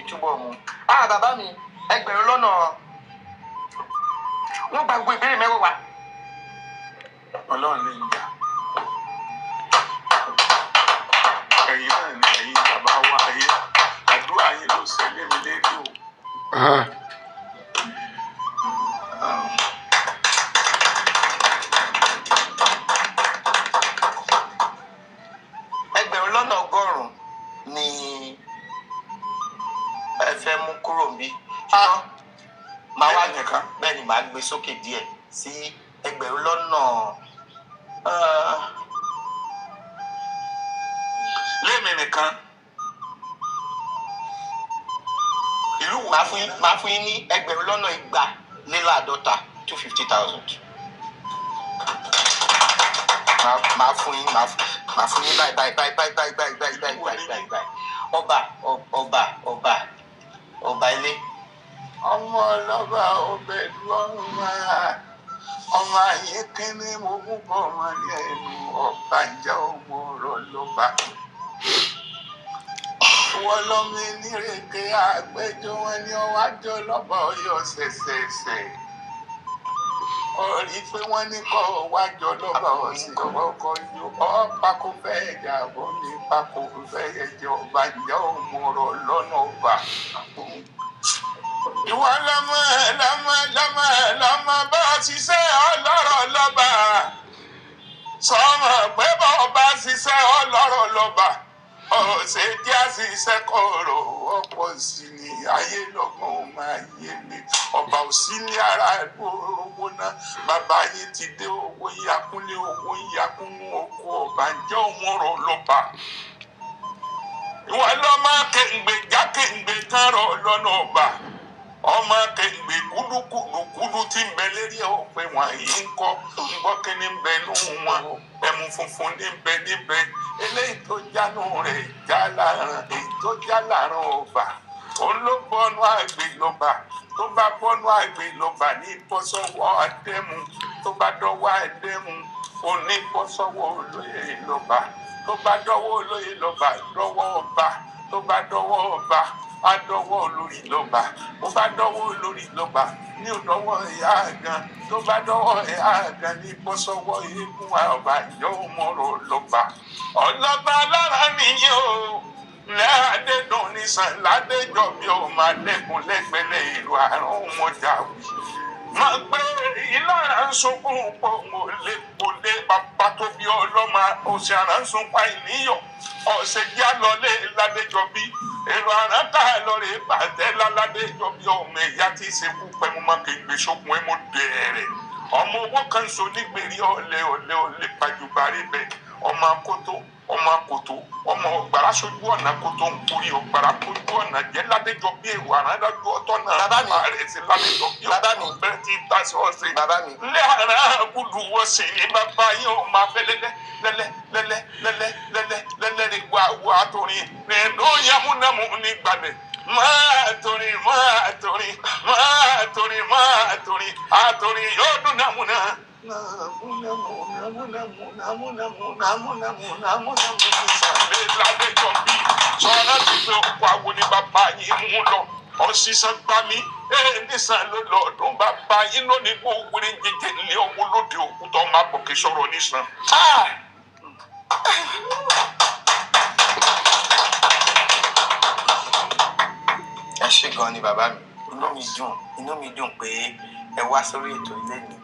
túbọ̀ mu. Bàbá mi, ẹgbẹ̀rún lọ́nà wọ́n gba gbogbo ìbéèrè mẹ́wàá. Ọlọ́run lè ń jà. Ẹ̀yin náà ni ẹ̀yin bàbá wa ayé. Àdúrà yín ló ṣẹlẹ̀ mi lérí o. Ẹgbẹ̀rún lọ́nà ọgọ́rùn-ún ni ẹ fẹ́ mú kúrò níbí. Màá wá nìkan. Bẹ́ẹ̀ ni màá gbé sókè díẹ̀ sí ẹgbẹ̀rún lọ́nà lémi nìkan. Ìlú wo? Màá fún yín ní ẹgbẹ̀rún lọ́nà 250,000. 250,000. Màá fún yín báyìí. Ọba ilé. Ọmọ ọlọ́ba ọbẹ̀ lọ́rùn máa. Ọmọ ayé kíní mo mú bọ̀ wọn ní ẹnu ọba ìjà ọmọ ọ̀rọ̀ lọ́ba. Wọ́n lọ́mọ onírèké àgbẹjọ́ wọn ní ọwájọ́ lọ́ba Ọ̀yọ́ ṣẹ̀ṣẹ̀ṣẹ̀. Orí pé wọ́n ní kọ́ wájọ́ lọ́ba ọ̀sìn ọkọ̀ yóò pákó fẹ́ ẹ̀jà bọ́ ní pákó fẹ́ ẹ̀jẹ̀ ọba ìjà ọmọ ọ̀rọ̀ lọ́nà ọba. Ìwọ lọ́mọ bá ṣiṣẹ́ ọlọ́rọ̀ lọ́ba. Sọmọ pé bọ́ọ̀bá ṣiṣẹ́ ọlọ́rọ̀ lọ́ba. Ọ̀sẹ̀ tí a ṣiṣẹ́ kọ̀ọ̀rọ̀ ọ̀pọ̀ sí ni ayé lọ́gbọ̀n máa yé mi. Ọba ò sí ní ara owó náà. Bàbá yín ti dé owó yakúnlé owó yakúnmú oko ọba ǹjẹ́ òun ọ̀rọ̀ lọ́ba. Ìwọ lọ́mọ kéǹgbè jákèǹgbè kan rọ̀ lọ́nà ọba. Ọmọ kéǹgbè kúdúkúdú tí ń bẹ lérí òpè wọn yìí ń kọ́ ń gbọ́ kí ní bẹ nù wọn. Ẹmu funfun ní bẹ níbẹ̀. Eléyìí tó jánu rẹ̀ já láàrán èyí tó já láàrán ọba. Òun ló bọ́nú àgbè lọ́ba. Tó bá bọ́nú àgbè lọ́ba ní bọ́sọ́wọ́ àdẹ́mu. Tó bá dọ́wọ́ àdẹ́mu òun ní bọ́sọ́wọ́ olóyè lọ́ba. Tó bá dọ́wọ́ olóyè lọ́ba dọ́wọ́ ọba. Tó bá dọ́wọ́ ọba adọ́wọ́ olórí lọ́ba. Ó bá dọ́wọ́ olórí lọ́ba ní òdọ́wọ́ ẹ̀yà àgàn. Tó bá dọ́wọ́ ẹ̀yà àgàn ní bọ́sọ́wọ́ eégún ọba ìyá ọmọọ̀rọ̀ lọ́ba. Ọlọ́ba lára nìyí o. Lẹ́àdẹ́dùn ní sàn ládẹ́jọ́ bí ó máa lẹ́kùn lẹ́gbẹ̀lẹ́ ìlú àrùn mọ́jà wù. Máa gbé ìlara ń sunkún pọ̀ kò lé bàbá tó bí ọlọ́mà òsì àrà ń sunpa ìníyàn. Ọ̀sẹ̀ já lọlé ládẹ́jọ́ bí. Èrò àrà ká lọ́rẹ̀ bàtẹ́ láládẹ́jọ́ bí ọmọ ẹ̀yà tí ìṣekú pẹ̀mú máa kégbé sókun ẹ̀ mọ́ dẹ̀rẹ̀. Ọmọ owó kan so nígbèrè ọ̀lẹ́ pàjùbárí bẹ̀. Ọmọ akótó ọmọ ọgbàrá sójú ọ̀nà kótó ń kúri ọgbàrá kójú ọ̀nà jẹ́ ládẹ́jọ́ bí èrò àràdájú ọ̀tọ̀ náà. Bàbá mi. Ààrẹ ti ládẹ́jọ́ bí ọ̀tọ̀ bẹ́ẹ̀ ti ta sí ọ̀sẹ̀. Bàbá mi. Lé àrà gúdù wọ́sẹ̀ ní bàbá yín ò máa fẹ́ lẹ́lẹ́ ní gbàgbọ́ àtòrin rẹ̀ ló yàmúnàmú ní gbàgbẹ́. Máa torin yóò dún nàmúnà. Ládẹ́jọ́ bí sọ́nà ti pé ọkọ̀ àwọn ní bàbá yín mú lọ. Ọ̀sísàn gbá mi, nísàn ló lọ ọdún bàbá yín lónìí kó wúrí jẹjẹ ní ọmọ lóde òkúta ọmọ àbọ̀kẹ́ sọ̀rọ̀ nísàn. Ẹ ṣé gan ni bàbá mi. Inú mi dùn pé ẹ wá sórí ètò ilé mi.